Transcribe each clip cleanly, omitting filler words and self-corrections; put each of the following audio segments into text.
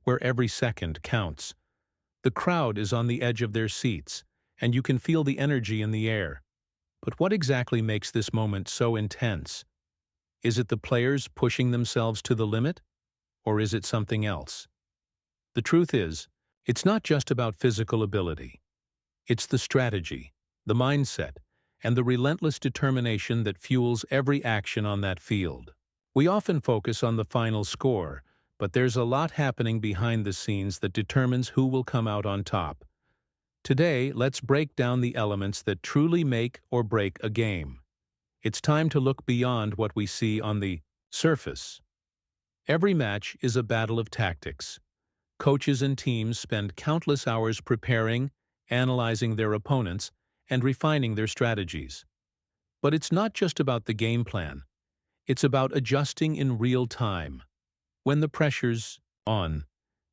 where every second counts. The crowd is on the edge of their seats, and you can feel the energy in the air. But what exactly makes this moment so intense? Is it the players pushing themselves to the limit? Or is it something else? The truth is, it's not just about physical ability. It's the strategy, the mindset, and the relentless determination that fuels every action on that field. We often focus on the final score, but there's a lot happening behind the scenes that determines who will come out on top. Today, let's break down the elements that truly make or break a game. It's time to look beyond what we see on the surface. Every match is a battle of tactics. Coaches and teams spend countless hours preparing, analyzing their opponents, and refining their strategies. But it's not just about the game plan. It's about adjusting in real time. When the pressure's on,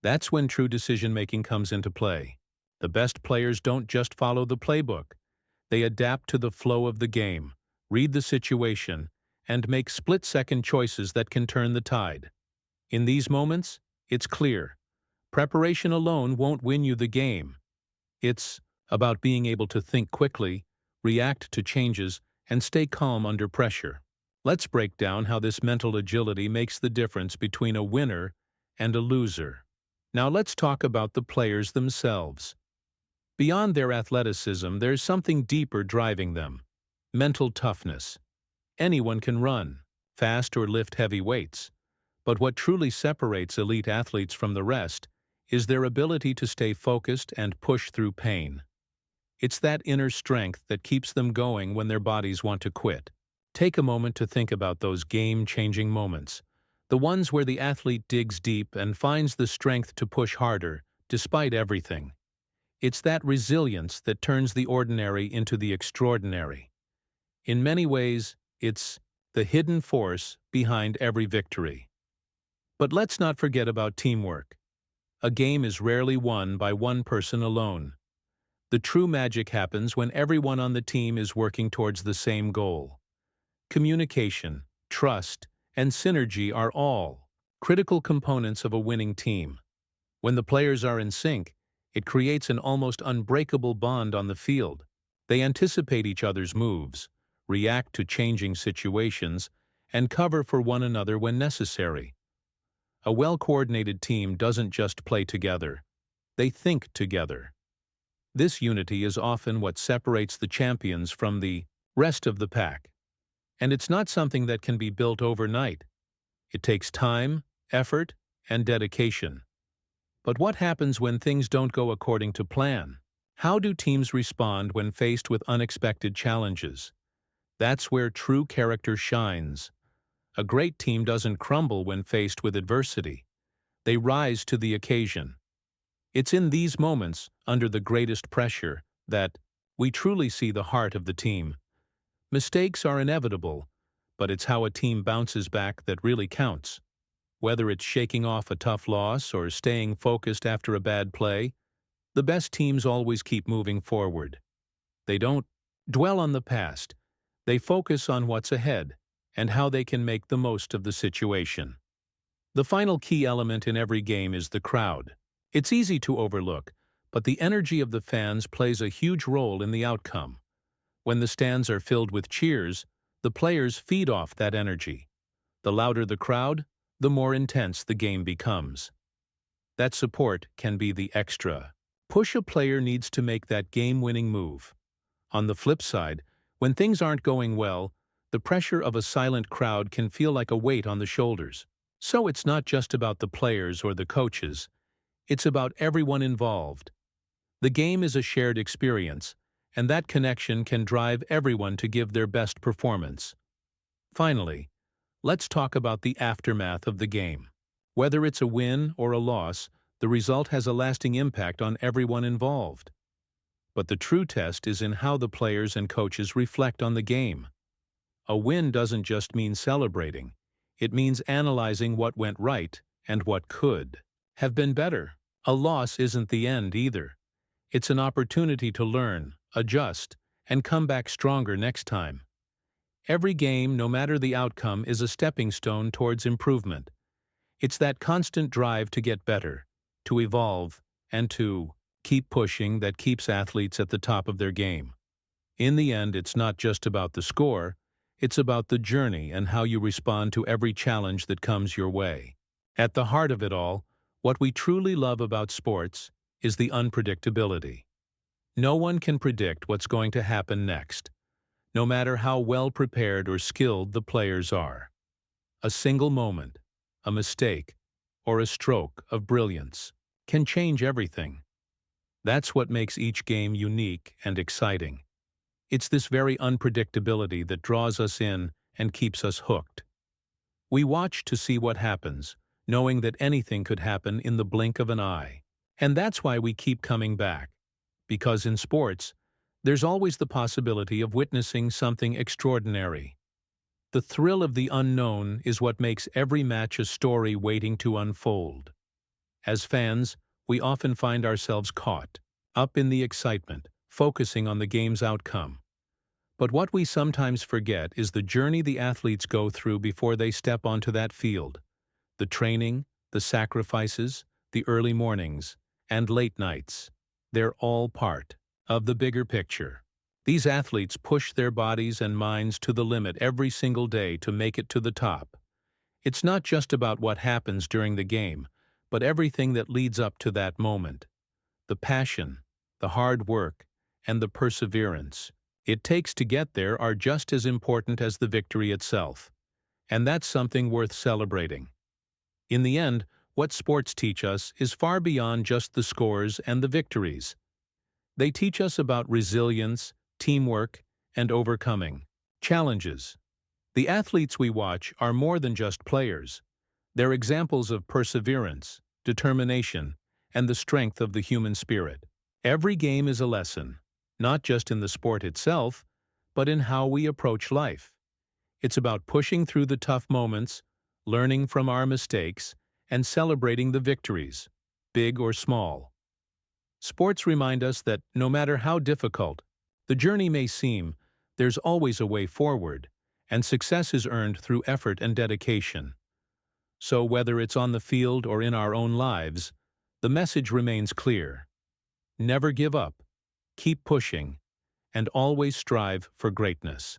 that's when true decision-making comes into play. The best players don't just follow the playbook. They adapt to the flow of the game, read the situation, and make split-second choices that can turn the tide. In these moments, it's clear. Preparation alone won't win you the game. It's about being able to think quickly, react to changes, and stay calm under pressure. Let's break down how this mental agility makes the difference between a winner and a loser. Now let's talk about the players themselves. Beyond their athleticism, there's something deeper driving them: mental toughness. Anyone can run fast or lift heavy weights, but what truly separates elite athletes from the rest is their ability to stay focused and push through pain. It's that inner strength that keeps them going when their bodies want to quit. Take a moment to think about those game-changing moments, the ones where the athlete digs deep and finds the strength to push harder, despite everything. It's that resilience that turns the ordinary into the extraordinary. In many ways, it's the hidden force behind every victory. But let's not forget about teamwork. A game is rarely won by one person alone. The true magic happens when everyone on the team is working towards the same goal. Communication, trust, and synergy are all critical components of a winning team. When the players are in sync, it creates an almost unbreakable bond on the field. They anticipate each other's moves, react to changing situations, and cover for one another when necessary. A well-coordinated team doesn't just play together, they think together. This unity is often what separates the champions from the rest of the pack. And it's not something that can be built overnight. It takes time, effort, and dedication. But what happens when things don't go according to plan? How do teams respond when faced with unexpected challenges? That's where true character shines. A great team doesn't crumble when faced with adversity. They rise to the occasion. It's in these moments, under the greatest pressure, that we truly see the heart of the team. Mistakes are inevitable, but it's how a team bounces back that really counts. Whether it's shaking off a tough loss or staying focused after a bad play, the best teams always keep moving forward. They don't dwell on the past. They focus on what's ahead and how they can make the most of the situation. The final key element in every game is the crowd. It's easy to overlook, but the energy of the fans plays a huge role in the outcome. When the stands are filled with cheers, the players feed off that energy. The louder the crowd, the more intense the game becomes. That support can be the extra push a player needs to make that game-winning move. On the flip side, when things aren't going well, the pressure of a silent crowd can feel like a weight on the shoulders. So it's not just about the players or the coaches, it's about everyone involved. The game is a shared experience, and that connection can drive everyone to give their best performance. Finally, let's talk about the aftermath of the game. Whether it's a win or a loss, the result has a lasting impact on everyone involved. But the true test is in how the players and coaches reflect on the game. A win doesn't just mean celebrating. It means analyzing what went right and what could have been better. A loss isn't the end either. It's an opportunity to learn, adjust, and come back stronger next time. Every game, no matter the outcome, is a stepping stone towards improvement. It's that constant drive to get better, to evolve, and to keep pushing that keeps athletes at the top of their game. In the end, it's not just about the score, it's about the journey and how you respond to every challenge that comes your way. At the heart of it all, what we truly love about sports is the unpredictability. No one can predict what's going to happen next, no matter how well prepared or skilled the players are. A single moment, a mistake, or a stroke of brilliance can change everything. That's what makes each game unique and exciting. It's this very unpredictability that draws us in and keeps us hooked. We watch to see what happens, knowing that anything could happen in the blink of an eye. And that's why we keep coming back. Because in sports, there's always the possibility of witnessing something extraordinary. The thrill of the unknown is what makes every match a story waiting to unfold. As fans, we often find ourselves caught up in the excitement, focusing on the game's outcome. But what we sometimes forget is the journey the athletes go through before they step onto that field. The training, the sacrifices, the early mornings, and late nights. They're all part of the bigger picture. These athletes push their bodies and minds to the limit every single day to make it to the top. It's not just about what happens during the game, but everything that leads up to that moment. The passion, the hard work, and the perseverance it takes to get there are just as important as the victory itself. And that's something worth celebrating. In the end, what sports teach us is far beyond just the scores and the victories. They teach us about resilience, teamwork, and overcoming challenges. The athletes we watch are more than just players. They're examples of perseverance, determination, and the strength of the human spirit. Every game is a lesson, not just in the sport itself, but in how we approach life. It's about pushing through the tough moments, learning from our mistakes, and celebrating the victories, big or small. Sports remind us that no matter how difficult the journey may seem, there's always a way forward, and success is earned through effort and dedication. So whether it's on the field or in our own lives, the message remains clear. Never give up, keep pushing, and always strive for greatness.